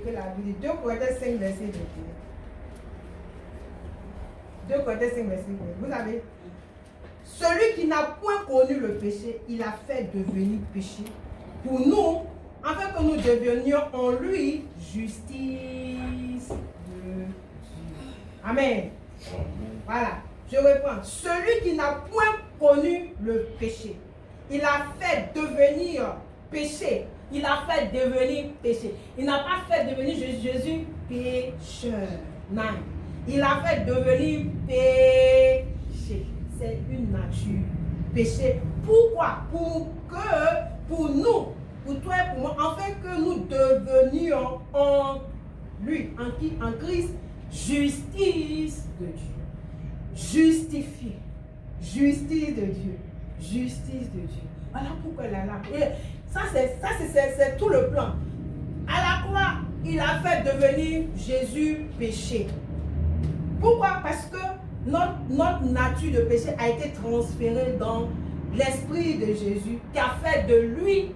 que la Bible dit. 2 Corinthiens 5, verset 21. 2 Corinthiens 5, verset 21. Vous savez, celui qui n'a point connu le péché, il a fait devenir péché pour nous, afin que nous devenions en lui justice de Dieu. Amen. Voilà, je reprends. Celui qui n'a point connu le péché, il a fait devenir péché. Il a fait devenir péché. Il n'a pas fait devenir Jésus pécheur. Non. Il a fait devenir péché. C'est une nature péché. Pourquoi? Pour nous, pour toi et pour moi, afin que nous devenions en lui, en qui? En Christ, justice de Dieu. Justifié. Justice de Dieu. Justice de Dieu. Voilà pourquoi elle est là. Et ça, c'est tout le plan. À la croix, il a fait devenir Jésus péché. Pourquoi? Parce que notre nature de péché a été transférée dans l'esprit de Jésus, qui a fait de lui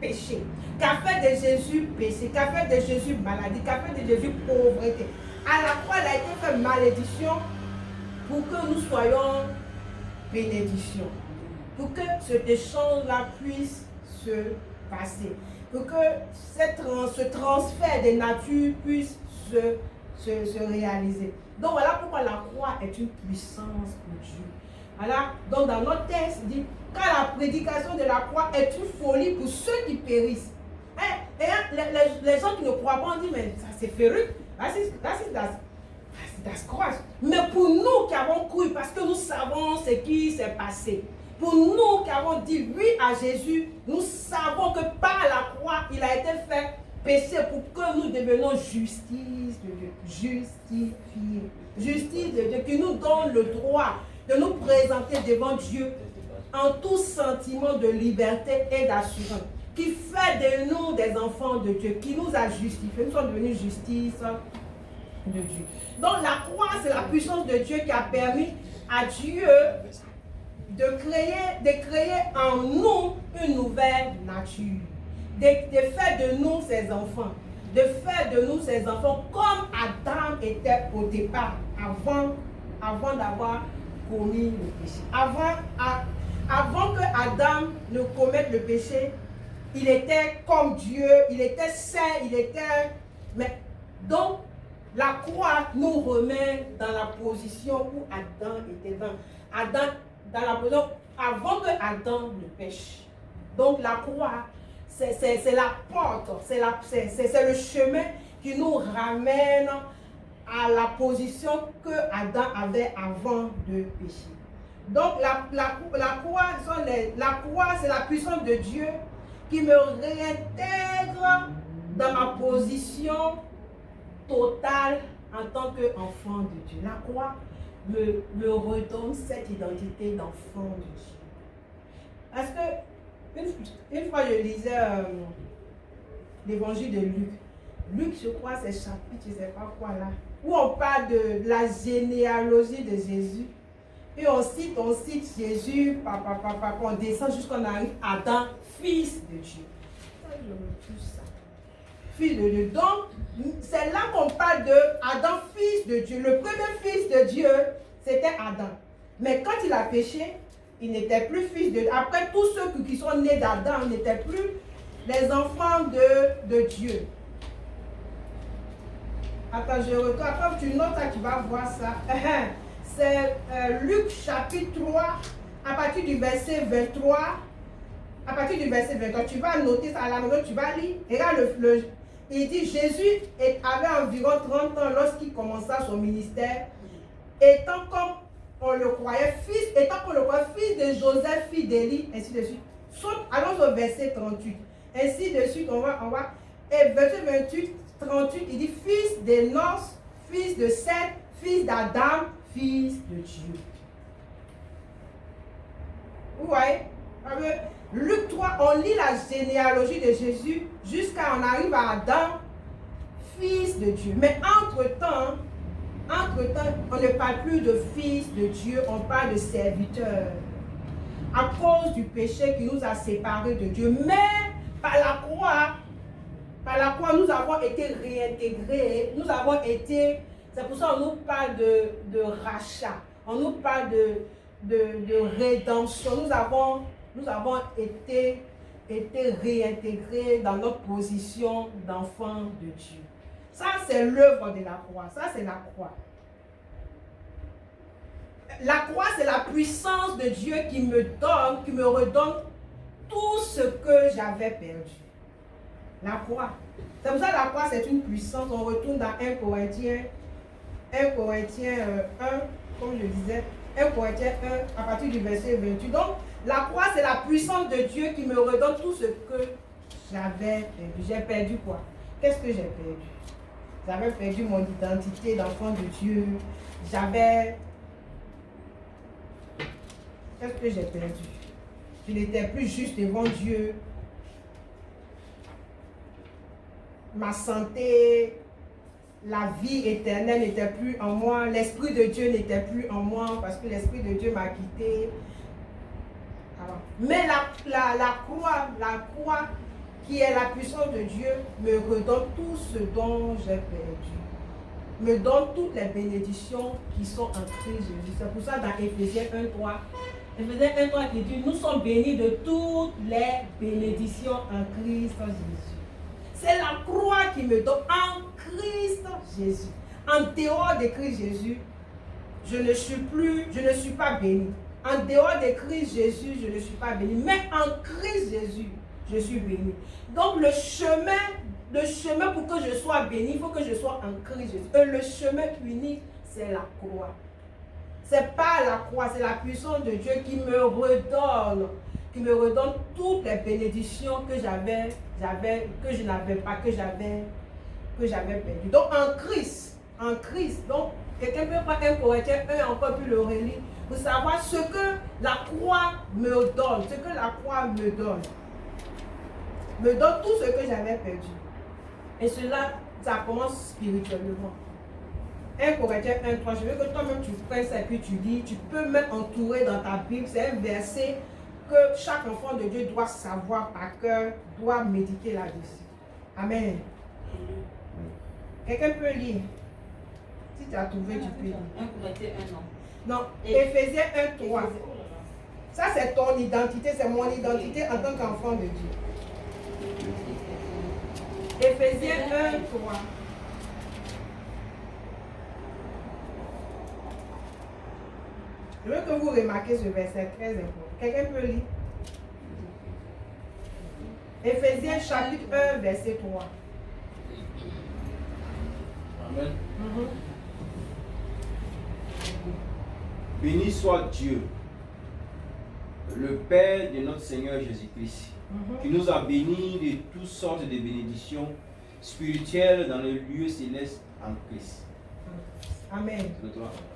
péché, qui a fait de Jésus péché, qui a fait de Jésus maladie, qui a fait de Jésus pauvreté. À la croix, il a été fait malédiction pour que nous soyons bénédiction. Pour que cet échange-là puisse se passer. Pour que ce transfert des natures puisse se réaliser. Donc voilà pourquoi la croix est une puissance pour Dieu. Voilà. Donc dans notre texte, il dit, car la prédication de la croix est une folie pour ceux qui périssent. Et les gens qui ne croient pas, on dit, mais ça c'est féerique. That's cross. Mais pour nous qui avons cru, parce que nous savons ce qui s'est passé, pour nous qui avons dit oui à Jésus, nous savons que par la croix, il a été fait péché pour que nous devenions justice de Dieu. Justifiés. Justice de Dieu qui nous donne le droit de nous présenter devant Dieu en tout sentiment de liberté et d'assurance. Qui fait de nous des enfants de Dieu, qui nous a justifiés. Nous sommes devenus justice de Dieu. Donc la croix, c'est la puissance de Dieu qui a permis à Dieu de créer en nous une nouvelle nature. De faire de nous ses enfants. De faire de nous ses enfants comme Adam était au départ, avant d'avoir commis le péché. Avant que Adam ne commette le péché, il était comme Dieu, il était saint, donc, la croix nous remet dans la position où Adam était dans la position avant que Adam ne pêche. Donc la croix, c'est la porte, c'est le chemin qui nous ramène à la position que Adam avait avant de pécher. Donc la croix, c'est la puissance de Dieu qui me réintègre dans ma position totale en tant qu'enfant de Dieu. La croix me redonne cette identité d'enfant de Dieu. Parce que une fois je lisais l'évangile de Luc. Luc, je crois, c'est chapitre, je ne sais pas quoi là, où on parle de la généalogie de Jésus. Et on cite Jésus, papa, on descend jusqu'on arrive à Adam, fils de Dieu. Ça, je me touche ça. Fils de Dieu. Donc, c'est là qu'on parle de Adam, fils de Dieu. Le premier fils de Dieu, c'était Adam. Mais quand il a péché, il n'était plus fils de Dieu. Après, tous ceux qui sont nés d'Adam n'étaient plus les enfants de Dieu. Attends, je retourne. Après, tu notes ça, tu vas voir ça. C'est Luc chapitre 3, à partir du verset 23. À partir du verset 23, tu vas noter ça à la maison, tu vas lire. Et là, il dit, Jésus avait environ 30 ans lorsqu'il commença son ministère, étant comme on le croyait fils de Joseph, fils d'Élie, ainsi de suite. Allons au verset 38. Ainsi de suite, on va. Et verset 28, 38, il dit, fils d'Énos, fils de Seth, fils d'Adam, fils de Dieu. Vous voyez? Luc 3, on lit la généalogie de Jésus jusqu'à on arrive à Adam, fils de Dieu. Mais entre-temps, on ne parle plus de fils de Dieu, on parle de serviteur. À cause du péché qui nous a séparés de Dieu. Mais par la croix, Par la croix, nous avons été réintégrés. Nous avons été... C'est pour ça qu'on nous parle de rachat. On nous parle de rédemption. Nous avons été réintégrés dans notre position d'enfant de Dieu. Ça, c'est l'œuvre de la croix. Ça, c'est la croix. La croix, c'est la puissance de Dieu qui me redonne tout ce que j'avais perdu. La croix. C'est pour ça que la croix, c'est une puissance. On retourne dans 1 Corinthiens 1, comme je disais, 1 Corinthiens 1, à partir du verset 28. Donc, la croix, c'est la puissance de Dieu qui me redonne tout ce que j'avais perdu. J'ai perdu quoi? Qu'est-ce que j'ai perdu? J'avais perdu mon identité d'enfant de Dieu. Qu'est-ce que j'ai perdu? Je n'étais plus juste devant Dieu. Ma santé, la vie éternelle n'était plus en moi. L'Esprit de Dieu n'était plus en moi parce que l'Esprit de Dieu m'a quitté. Mais la croix qui est la puissance de Dieu me redonne tout ce dont j'ai perdu. Me donne toutes les bénédictions qui sont en Christ Jésus. C'est pour ça dans Éphésiens 1:3, Éphésiens 1:3 qui dit, nous sommes bénis de toutes les bénédictions en Christ Jésus. C'est la croix qui me donne en Christ Jésus. En dehors de Christ Jésus, je ne suis pas béni. En dehors de Christ Jésus, je ne suis pas béni. Mais en Christ Jésus, je suis béni. Donc le chemin pour que je sois béni, il faut que je sois en Christ Jésus. Et le chemin unique, c'est la croix. C'est pas la croix, c'est la puissance de Dieu qui me redonne toutes les bénédictions que j'avais perdu. Donc en Christ, donc quelqu'un peut prendre 1 Corinthiens 1 encore plus le relire pour savoir ce que la croix me donne, me donne tout ce que j'avais perdu. Et cela, ça commence spirituellement. 1 Corinthiens 1:3, je veux que toi-même tu prennes ça et puis tu lis, tu peux même entourer dans ta Bible, c'est un verset que chaque enfant de Dieu doit savoir par cœur, doit méditer là-dessus. Amen. Quelqu'un peut lire? Si tu as trouvé, tu peux lire. 1 Corinthiens 1, non. Non, Éphésiens 1:3. Ça, c'est ton identité, c'est mon identité en tant qu'enfant de Dieu. Éphésiens 1:3. Je veux que vous remarquiez ce verset très important. Quelqu'un peut lire? Éphésiens chapitre 1, verset 3. Amen. Béni soit Dieu, le Père de notre Seigneur Jésus-Christ, qui nous a bénis de toutes sortes de bénédictions spirituelles dans les lieux célestes en Christ. Amen.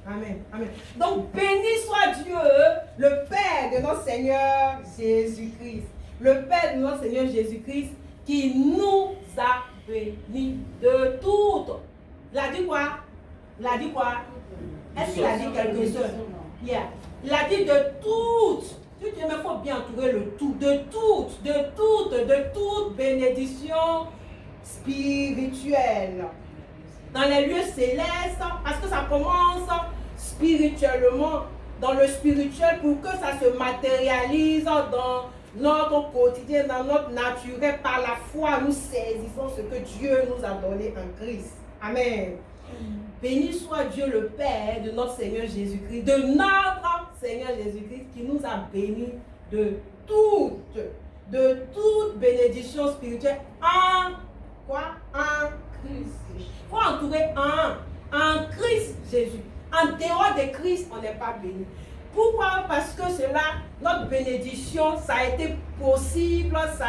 Amen. Amen. Donc, béni soit Dieu, le Père de notre Seigneur Jésus-Christ. Le Père de notre Seigneur Jésus-Christ qui nous a bénis de toutes. Il a dit quoi? Il a dit quoi? Est-ce qu'il a dit quelque chose? Yeah. Il a dit de toutes. Il faut bien entourer le tout. De toutes bénédictions spirituelles. Dans les lieux célestes, parce que ça commence spirituellement, dans le spirituel, pour que ça se matérialise dans notre quotidien, dans notre naturel. Par la foi, nous saisissons ce que Dieu nous a donné en Christ. Amen. Béni soit Dieu le Père de notre Seigneur Jésus-Christ, de notre Seigneur Jésus-Christ, qui nous a bénis de toute bénédiction spirituelle en quoi? En Christ. Il faut entourer en Christ Jésus. En dehors de Christ, on n'est pas béni. Pourquoi? Parce que notre bénédiction, ça a été possible, ça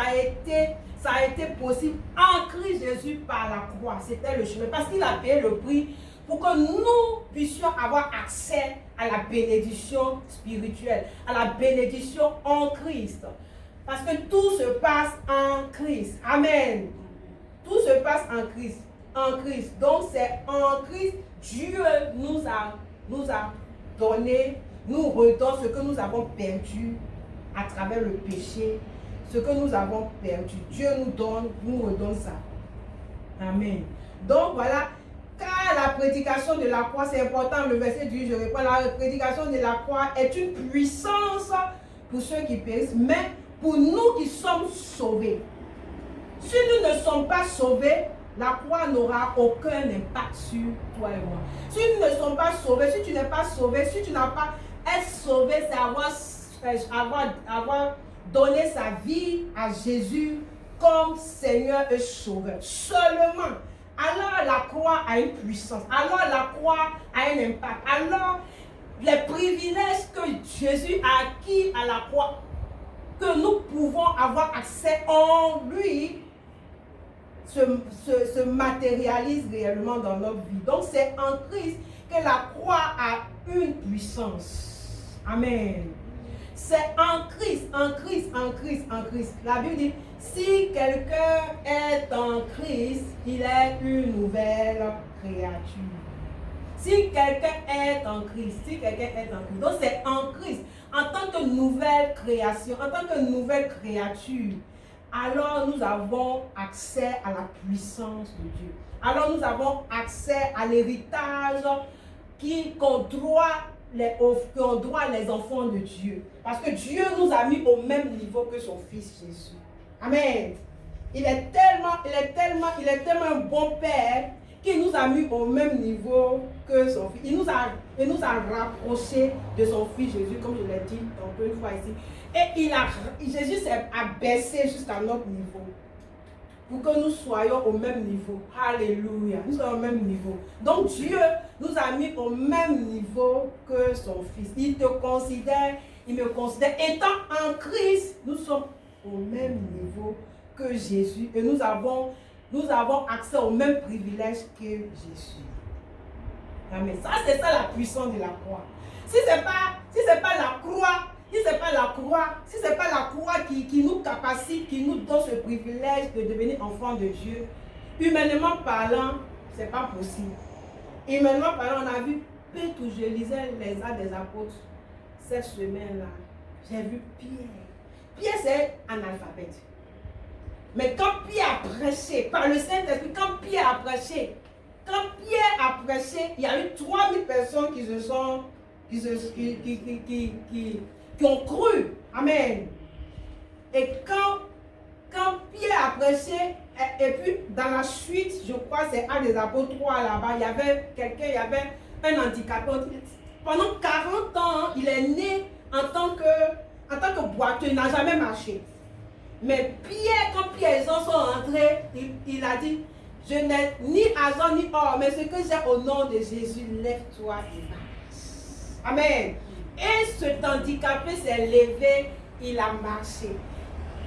a été possible en Christ Jésus par la croix. C'était le chemin. Parce qu'il a payé le prix pour que nous puissions avoir accès à la bénédiction spirituelle, à la bénédiction en Christ. Parce que tout se passe en Christ. Amen. Tout se passe en Christ. En Christ. Donc c'est en Christ, Dieu nous a donné, nous redonne ce que nous avons perdu à travers le péché, ce que nous avons perdu. Dieu nous redonne ça. Amen. Donc voilà, car la prédication de la croix, c'est important, le verset dit, je réponds, la prédication de la croix est une puissance pour ceux qui périssent, mais pour nous qui sommes sauvés. Si nous ne sommes pas sauvés, la croix n'aura aucun impact sur toi et moi. Si nous ne sommes pas sauvés, si tu n'es pas sauvé, si tu n'as pas être sauvé, c'est avoir donné sa vie à Jésus comme Seigneur et Sauveur. Seulement, alors la croix a une puissance, alors la croix a un impact, alors les privilèges que Jésus a acquis à la croix, que nous pouvons avoir accès en lui, se matérialise réellement dans notre vie. Donc c'est en Christ que la croix a une puissance. Amen. C'est en Christ, en Christ, en Christ, en Christ. La Bible dit, si quelqu'un est en Christ, il est une nouvelle créature. Si quelqu'un est en Christ, si quelqu'un est en Christ. Donc c'est en Christ, en tant que nouvelle création, en tant que nouvelle créature, alors nous avons accès à la puissance de Dieu. Alors nous avons accès à l'héritage qu'on doit les enfants de Dieu. Parce que Dieu nous a mis au même niveau que son Fils Jésus. Amen. Il est tellement un bon Père qui nous a mis au même niveau que son Fils. Il nous a rapprochés de son Fils Jésus, comme je l'ai dit une fois ici. Et Jésus s'est abaissé jusqu'à notre niveau. Pour que nous soyons au même niveau. Alléluia. Nous sommes au même niveau. Donc Dieu nous a mis au même niveau que son Fils. Il te considère, il me considère. Étant en Christ, nous sommes au même niveau que Jésus. Et nous avons accès au même privilège que Jésus. Amen. Ça, c'est ça la puissance de la croix. Si ce n'est pas la croix, si ce n'est pas la croix qui nous capacite, qui nous donne ce privilège de devenir enfant de Dieu, humainement parlant, ce n'est pas possible. Humainement parlant, on a vu, tout je lisais les Actes des Apôtres cette semaine-là, j'ai vu Pierre. Pierre, c'est analphabète. Mais quand Pierre a prêché, par le Saint-Esprit, quand Pierre a prêché, il y a eu 3000 personnes qui ont cru. Amen. Et quand Pierre a prêché, et puis dans la suite, je crois c'est un des apôtres 3 là-bas, il y avait un handicapé. Pendant 40 ans, il est né en tant que boiteux, il n'a jamais marché. Mais Pierre, quand Pierre et Jean sont entrés, il a dit, je n'ai ni argent ni or, mais ce que j'ai au nom de Jésus, lève-toi et marche. Amen. Et cet handicapé s'est levé, il a marché.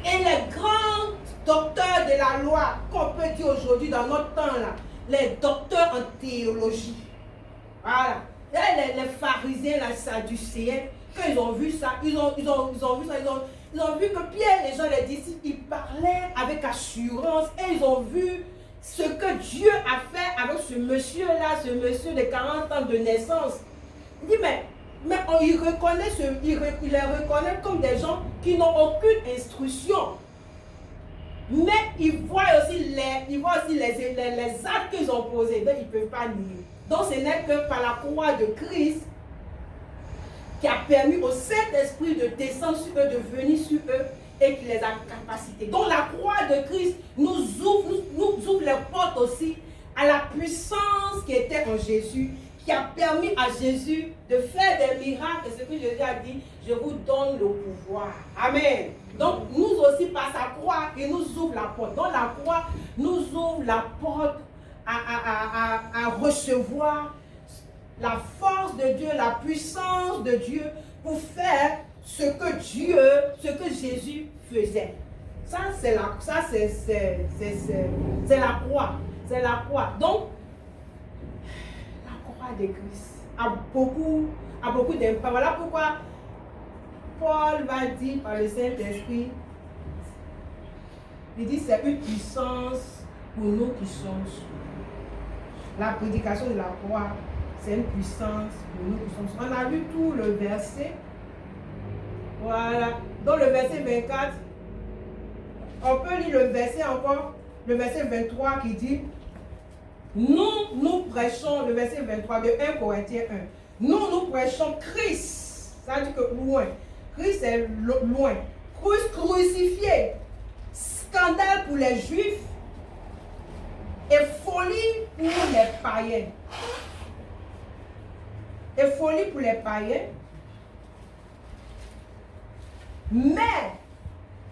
Et les grands docteurs de la loi, qu'on peut dire aujourd'hui dans notre temps là, les docteurs en théologie, voilà, les pharisiens, les sadducéens, quand ils ont vu ça, ils ont vu que Pierre et Jean, les disciples, ils parlaient avec assurance et ils ont vu ce que Dieu a fait avec ce monsieur-là, ce monsieur de 40 ans de naissance. Il dit, mais il les reconnaît comme des gens qui n'ont aucune instruction. Mais ils voient aussi les actes qu'ils ont posés, donc ils ne peuvent pas nier. Donc ce n'est que par la croix de Christ qui a permis au Saint-Esprit de descendre sur eux, de venir sur eux et qui les a capacités. Donc la croix de Christ nous ouvre les portes aussi à la puissance qui était en Jésus, qui a permis à Jésus de faire des miracles. Et ce que Jésus a dit, je vous donne le pouvoir. Amen. Donc nous aussi par sa croix, il nous ouvre la porte. Donc la croix nous ouvre la porte à recevoir la force de Dieu, la puissance de Dieu pour faire ce que Jésus faisait. Ça c'est la croix. C'est la croix. Donc la croix de Christ a beaucoup d'impact. Voilà pourquoi Paul va dire par le Saint-Esprit, il dit c'est une puissance pour nous qui sommes sauvés. La prédication de la croix, c'est une puissance pour nous qui sommes sauvés. On a vu tout le verset. Voilà. Dans le verset 24, on peut lire le verset encore, le verset 23 qui dit, Nous prêchons, le verset 23 de 1 Corinthiens 1. Nous prêchons Christ. Ça veut dire que loin. Christ est loin. Christ crucifié. Scandale pour les Juifs et folie pour les païens. Et folie pour les païens. Mais,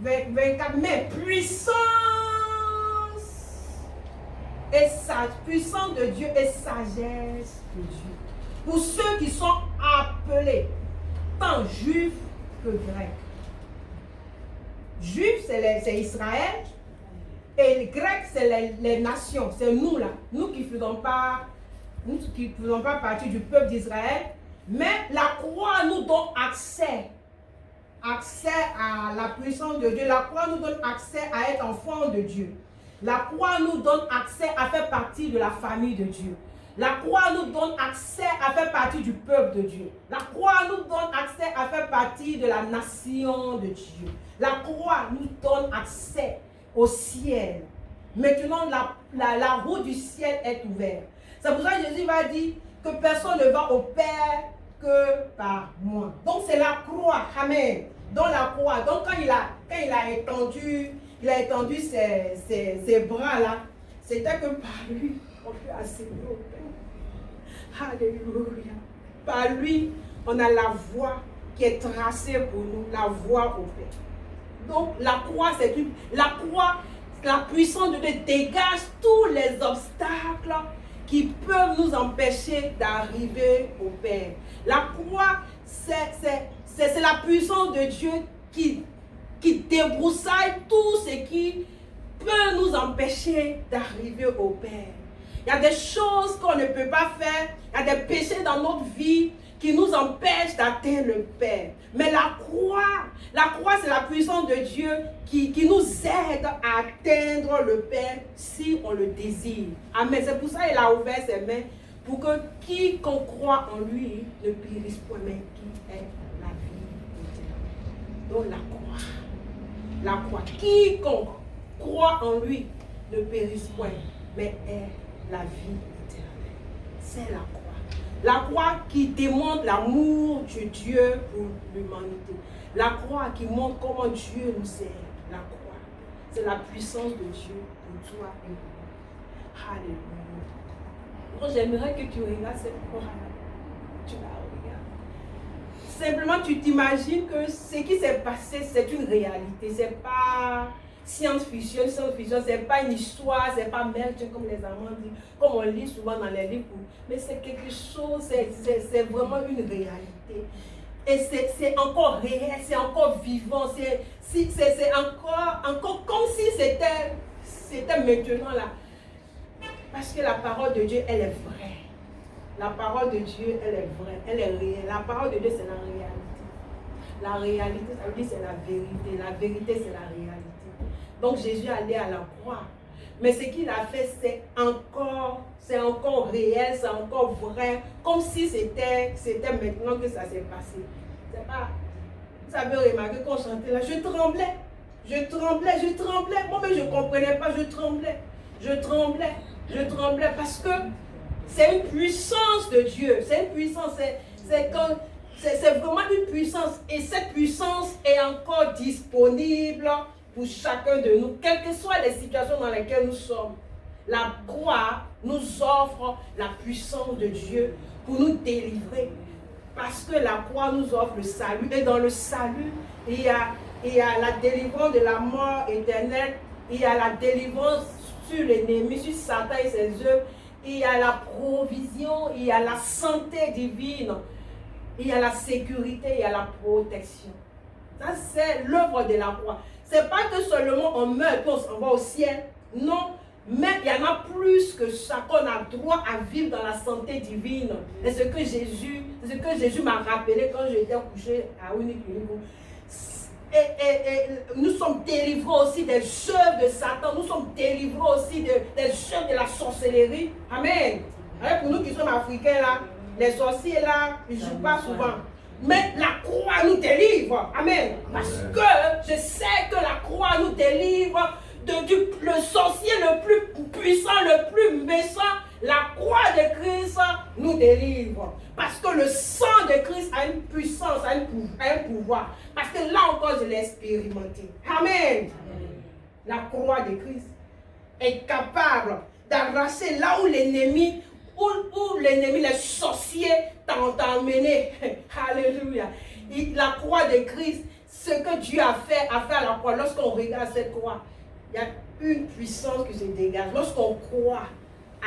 24, mais puissance de Dieu et sagesse de Dieu. Pour ceux qui sont appelés, tant juifs que grecs. Juifs, c'est Israël. Et les Grecs, c'est les nations. C'est nous là. Nous qui ne faisons pas partie du peuple d'Israël. Mais la croix nous donne accès à la puissance de Dieu. La croix nous donne accès à être enfant de Dieu. La croix nous donne accès à faire partie de la famille de Dieu. La croix nous donne accès à faire partie du peuple de Dieu. La croix nous donne accès à faire partie de la nation de Dieu. La croix nous donne accès au ciel. Maintenant, la route du ciel est ouverte. C'est pour ça que Jésus va dire que personne ne va au Père que par moi. Donc c'est la croix, amen. Dans la croix. Donc quand il a étendu ses bras là, c'était que par lui, on peut accéder au Père. Alléluia. Par lui, on a la voie qui est tracée pour nous, la voie au Père. Donc la croix, la puissance de Dieu dégage tous les obstacles qui peuvent nous empêcher d'arriver au Père. La croix, c'est la puissance de Dieu qui débroussaille tout ce qui peut nous empêcher d'arriver au Père. Il y a des choses qu'on ne peut pas faire, il y a des péchés dans notre vie qui nous empêchent d'atteindre le Père. Mais la croix c'est la puissance de Dieu qui nous aide à atteindre le Père si on le désire. Amen. C'est pour ça qu'il a ouvert ses mains pour que quiconque croit en lui ne périsse point, mais qui est la vie éternelle. Donc la croix. Quiconque croit en lui ne périsse point, mais est la vie éternelle. C'est la croix. La croix qui démontre l'amour de Dieu pour l'humanité. La croix qui montre comment Dieu nous aime. La croix, c'est la puissance de Dieu pour toi et pour moi. Alléluia. Donc j'aimerais que tu regardes cette croix-là. Tu la regardes. Simplement, tu t'imagines que ce qui s'est passé, c'est une réalité. C'est pas science-fiction, c'est pas une histoire, c'est pas merde comme les Allemands disent, comme on lit souvent dans les livres. Mais c'est quelque chose, c'est vraiment une réalité. Et c'est encore réel, c'est encore vivant, c'est encore comme si c'était maintenant là. Parce que la parole de Dieu, elle est vraie. La parole de Dieu, elle est vraie, elle est réelle. La parole de Dieu, c'est la réalité. La réalité, ça veut dire c'est la vérité. La vérité, c'est la réalité. Donc Jésus allait à la croix. Mais ce qu'il a fait, c'est encore réel, c'est encore vrai. Comme si c'était maintenant que ça s'est passé. C'est pas. Vous avez remarqué qu'on chantait là, je tremblais. Moi-même, je ne comprenais pas, je tremblais parce que c'est une puissance de Dieu. C'est une puissance, c'est vraiment une puissance. Et cette puissance est encore disponible pour chacun de nous, quelles que soient les situations dans lesquelles nous sommes. La croix nous offre la puissance de Dieu pour nous délivrer. Parce que la croix nous offre le salut. Et dans le salut, il y a la délivrance de la mort éternelle. Il y a la délivrance sur l'ennemi, sur Satan et ses œuvres. Il y a la provision, il y a la santé divine. Il y a la sécurité, il y a la protection. Ça, c'est l'œuvre de la croix. C'est pas que seulement on meurt et on s'en va au ciel. Non, mais il y en a plus que ça, qu'on a droit à vivre dans la santé divine. Et ce que Jésus m'a rappelé quand j'étais couché à Unique. Et nous sommes délivrés aussi des œuvres de Satan. Nous sommes délivrés aussi des œuvres de la sorcellerie. Amen. Alors pour nous qui sommes africains là, les sorciers là, ils ne jouent pas souvent. Mais la croix nous délivre. Amen. Parce que je sais que la croix nous délivre le sorcier le plus puissant, le plus méchant nous délivre. Parce que le sang de Christ a une puissance, a un pouvoir. Parce que là encore, je l'ai expérimenté. Amen. La croix de Christ est capable d'arracher là où l'ennemi, les sorciers t'ont emmené. Alléluia. La croix de Christ, ce que Dieu a fait à la croix, lorsqu'on regarde cette croix, il y a une puissance qui se dégage. Lorsqu'on croit,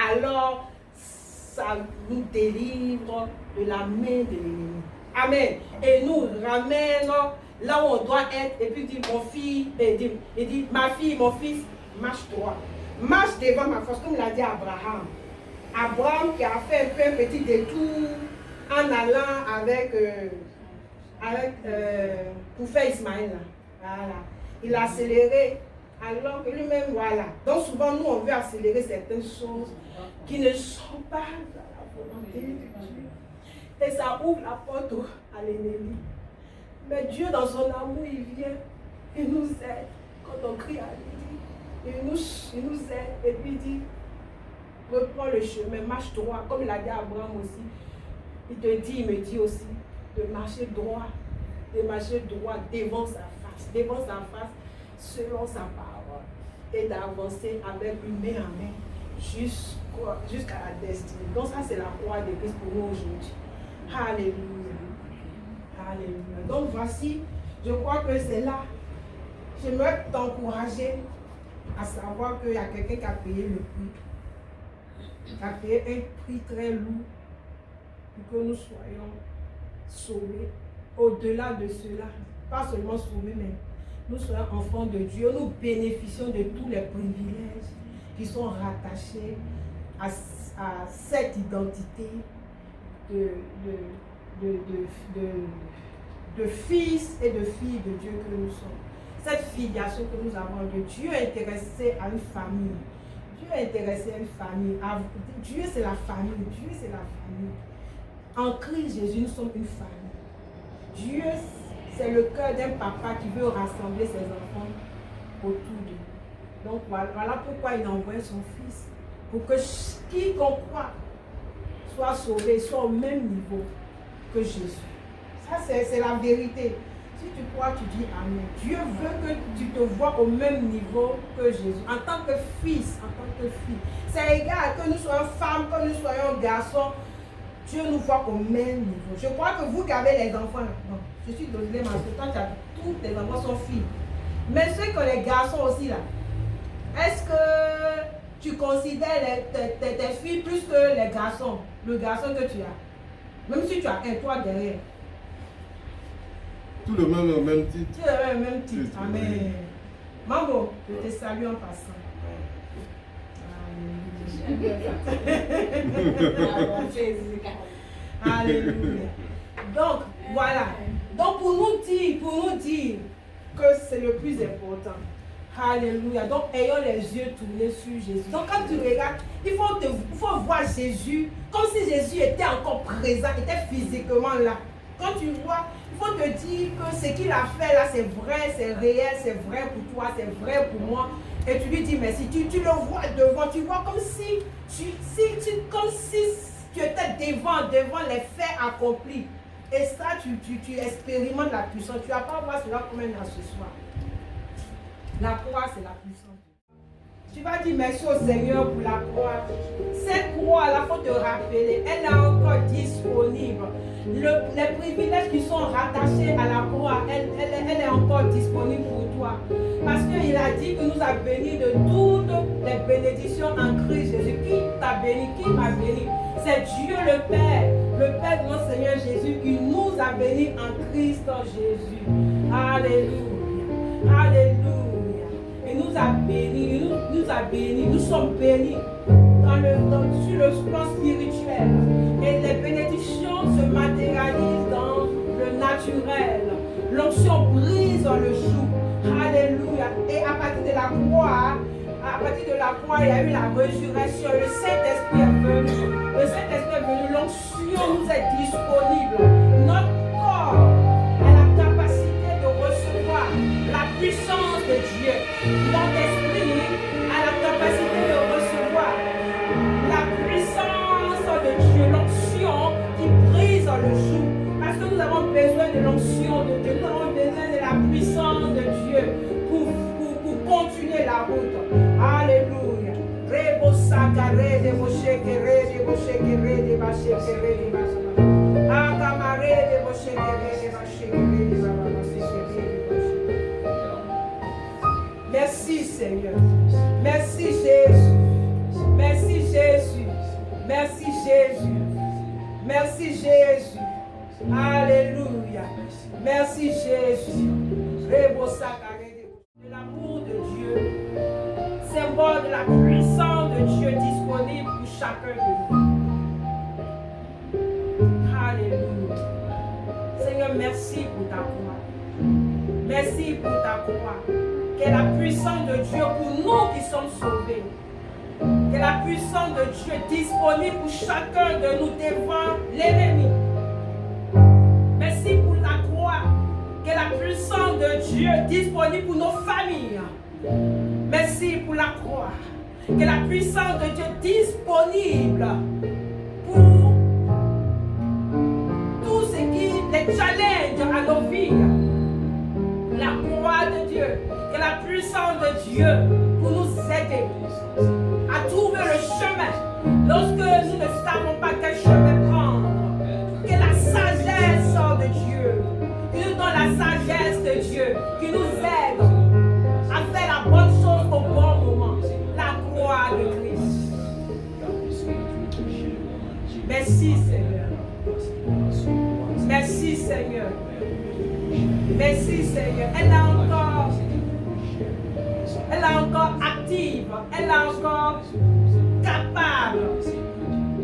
alors ça nous délivre de la main de l'ennemi. Amen. Et nous ramène là où on doit être. Et puis dit, mon fils, il dit, ma fille, mon fils, marche droit. Marche devant ma force, comme l'a dit Abraham. Abraham qui a fait un petit détour en allant pour faire Ismaël. Voilà. Il a accéléré alors que lui-même, voilà. Donc souvent, nous, on veut accélérer certaines choses qui ne sont pas dans la volonté de Dieu. Et ça ouvre la porte à l'ennemi. Mais Dieu, dans son amour, il vient, il nous aide. Quand on crie à lui, il nous aide et puis il dit, reprends le chemin, marche droit, comme il a dit à Abraham aussi. Il te dit, il me dit aussi, de marcher droit devant sa face, selon sa parole, et d'avancer avec lui main en main jusqu'à la destinée. Donc ça, c'est la croix de Christ pour nous aujourd'hui. Alléluia. Alléluia. Donc voici, je crois que c'est là. J'aimerais t'encourager à savoir qu'il y a quelqu'un qui a payé le prix. Qui a payé un prix très lourd pour que nous soyons sauvés. Au-delà de cela, pas seulement sauvés, mais nous soyons enfants de Dieu. Nous bénéficions de tous les privilèges qui sont rattachés à cette identité de fils et de filles de Dieu que nous sommes. Cette filiation que nous avons de Dieu est intéressé à une famille. Dieu est intéressé à une famille. Dieu, c'est la famille. Dieu, c'est la famille. En Christ Jésus, nous sommes une famille. Dieu, c'est le cœur d'un papa qui veut rassembler ses enfants autour de lui. Donc voilà pourquoi il a envoyé son fils. Pour que quiconque croit soit sauvé, soit au même niveau que Jésus. Ça, c'est la vérité. Si tu crois, tu dis Amen. Dieu veut que tu te vois au même niveau que Jésus. En tant que fils, en tant que fille. C'est égal que nous soyons femmes, que nous soyons garçons. Dieu nous voit au même niveau. Je crois que vous qui avez les enfants, bon, je suis désolée, parce que toi, tous tes enfants sont filles. Mais ceux qui ont les garçons aussi, là, est-ce que tu considères tes filles plus que les garçons, le garçon que tu as? Même si tu as un toit derrière. Tout le monde au même titre. Tu as le même titre. Amen. Maman, je te salue en passant. Alléluia. Donc, voilà. Donc, pour nous dire que c'est le plus important. Alléluia. Donc, ayons les yeux tournés sur Jésus. Donc, quand tu regardes, il faut voir Jésus comme si Jésus était encore présent, était physiquement là. Quand tu vois, il faut te dire que ce qu'il a fait là, c'est vrai, c'est réel, c'est vrai pour toi, c'est vrai pour moi. Et tu lui dis merci. Tu le vois devant, tu vois comme si tu étais devant les faits accomplis. Et ça, tu expérimentes la puissance. Tu ne vas pas voir cela comme un accessoire. La croix, c'est la puissance. Tu vas dire merci au Seigneur pour la croix. Cette croix, il faut te rappeler, elle est encore disponible. Les privilèges qui sont rattachés à la croix, elle est encore disponible pour toi. Parce qu'il a dit que nous a bénis de toutes les bénédictions en Christ Jésus. Qui t'a béni? Qui m'a béni? C'est Dieu le Père de notre Seigneur Jésus qui nous a bénis en Christ Jésus. Alléluia. Alléluia. Il nous a bénis, nous sommes bénis sur le plan spirituel. Et les bénédictions se matérialisent dans le naturel. L'onction brise le joug. Alléluia. Et à partir de la croix, il y a eu la résurrection. Le Saint-Esprit est venu. Le Saint-Esprit est venu. L'onction nous est disponible. Notre corps a la capacité de recevoir la puissance de Dieu. Notre esprit a la capacité de recevoir la puissance de Dieu. L'onction le jour. Parce que nous avons besoin de l'onction de Dieu. Nous avons besoin de la puissance de Dieu pour continuer la route. Alléluia. Rebo sakare de boshekere de boshekere de bashekere de bashekere. Akamare de boshekere de bashekere de bashekere. Merci Seigneur. Merci Jésus. Merci Jésus. Merci Jésus. Merci Jésus. Alléluia. Merci Jésus. Rebo sakare de l'amour de Dieu. Symbole de la puissance de Dieu disponible pour chacun de nous. Alléluia. Seigneur, merci pour ta croix. Merci pour ta croix. Que la puissance de Dieu pour nous qui sommes sauvés. Que la puissance de Dieu disponible pour chacun de nous devant l'ennemi. Merci pour la croix. Que la puissance de Dieu disponible pour nos familles. Merci pour la croix. Que la puissance de Dieu disponible pour tout ce qui les challenge à nos vies. La croix de Dieu. Que la puissance de Dieu pour nous aider à trouver le chemin lorsque nous ne savons pas quel chemin prendre. Que la sagesse de Dieu, qui nous donne la sagesse de Dieu, qui nous aide à faire la bonne chose au bon moment. La croix de Christ. Merci Seigneur. Merci Seigneur. Merci Seigneur. Elle est encore active. Elle est encore capable.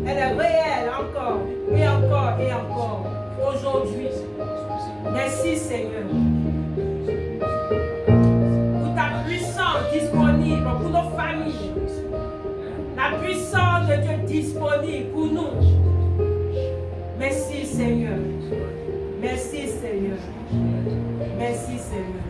Elle est réelle encore et encore et encore aujourd'hui. Merci Seigneur. Pour ta puissance disponible pour nos familles. La puissance de Dieu disponible pour nous. Merci Seigneur. Merci Seigneur. Merci Seigneur.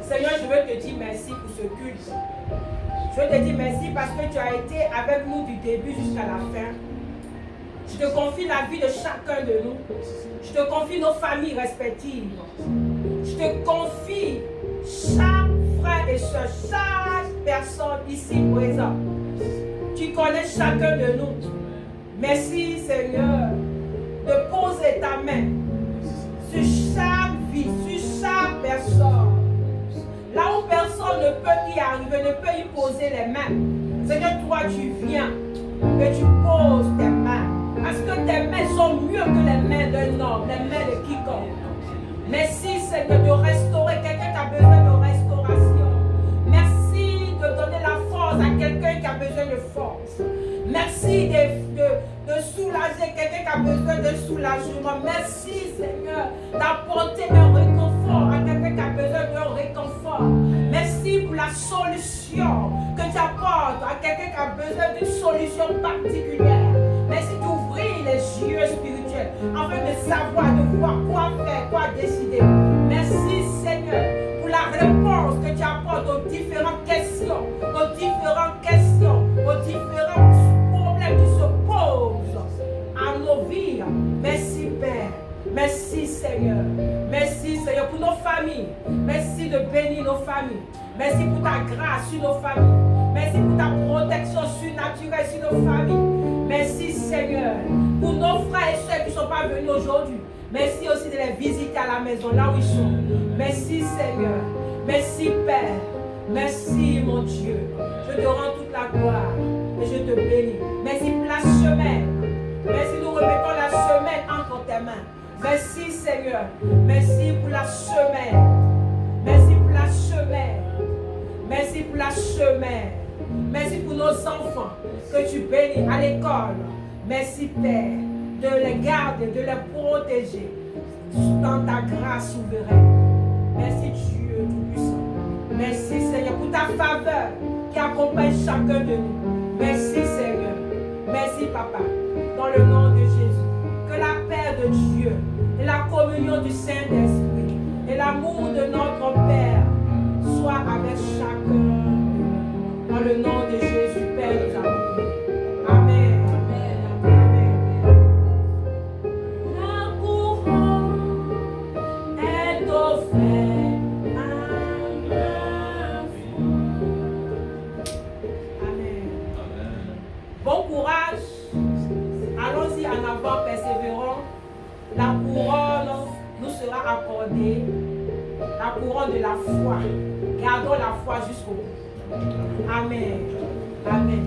Seigneur, je veux te dire merci pour ce culte. Je veux te dire merci parce que tu as été avec nous du début jusqu'à la fin. Je te confie la vie de chacun de nous. Je te confie nos familles respectives. Je te confie chaque frère et soeur, chaque personne ici présente. Tu connais chacun de nous. Merci Seigneur de poser ta main sur chaque vie, sur chaque personne. Là où personne ne peut y arriver, ne peut y poser les mains. Seigneur, toi tu viens et tu poses tes mains. Parce que tes mains sont mieux que les mains d'un homme, les mains de quiconque. Merci Seigneur de restaurer quelqu'un qui a besoin de restauration. Merci de donner la force à quelqu'un qui a besoin de force. Merci de soulager quelqu'un qui a besoin de soulagement. Merci Seigneur d'apporter un réconfort à quelqu'un qui a besoin d'un réconfort. Merci pour la solution que tu apportes à quelqu'un qui a besoin d'une solution particulière. Merci d'ouvrir les yeux spirituels afin de savoir, de voir quoi faire, quoi décider. Merci Seigneur pour la réponse que tu apportes aux différentes questions, aux différentes problèmes qui se posent à nos vies. Merci Père. Merci Seigneur. Merci Seigneur pour nos familles. Merci de bénir nos familles. Merci pour ta grâce sur nos familles. Merci pour ta protection surnaturelle sur nos familles. Merci Seigneur pour nos frères et soeurs qui ne sont pas venus aujourd'hui. Merci aussi de les visiter à la maison, là où ils sont. Merci Seigneur. Merci Père. Merci mon Dieu. Je te rends toute la gloire et je te bénis. Merci pour la semaine. Merci, nous remettons la semaine entre tes mains. Merci Seigneur. Merci pour la semaine. Merci pour la semaine. Merci pour la semaine. Merci pour nos enfants que tu bénis à l'école. Merci Père de les garder, de les protéger dans ta grâce souveraine. Merci Dieu Tout-Puissant. Merci Seigneur pour ta faveur qui accompagne chacun de nous. Merci Seigneur. Merci Papa. Dans le nom de Jésus. Que la paix de Dieu et la communion du Saint-Esprit et l'amour de notre Père soit avec chacun. Dans le nom de Jésus, Père, nous avons prié. Amen. Amen. La couronne est offerte à ma foi. Amen. Bon courage. Allons-y en avant, persévérons. La couronne nous sera accordée. La couronne de la foi. Gardons la foi jusqu'au bout. Amen. Amen.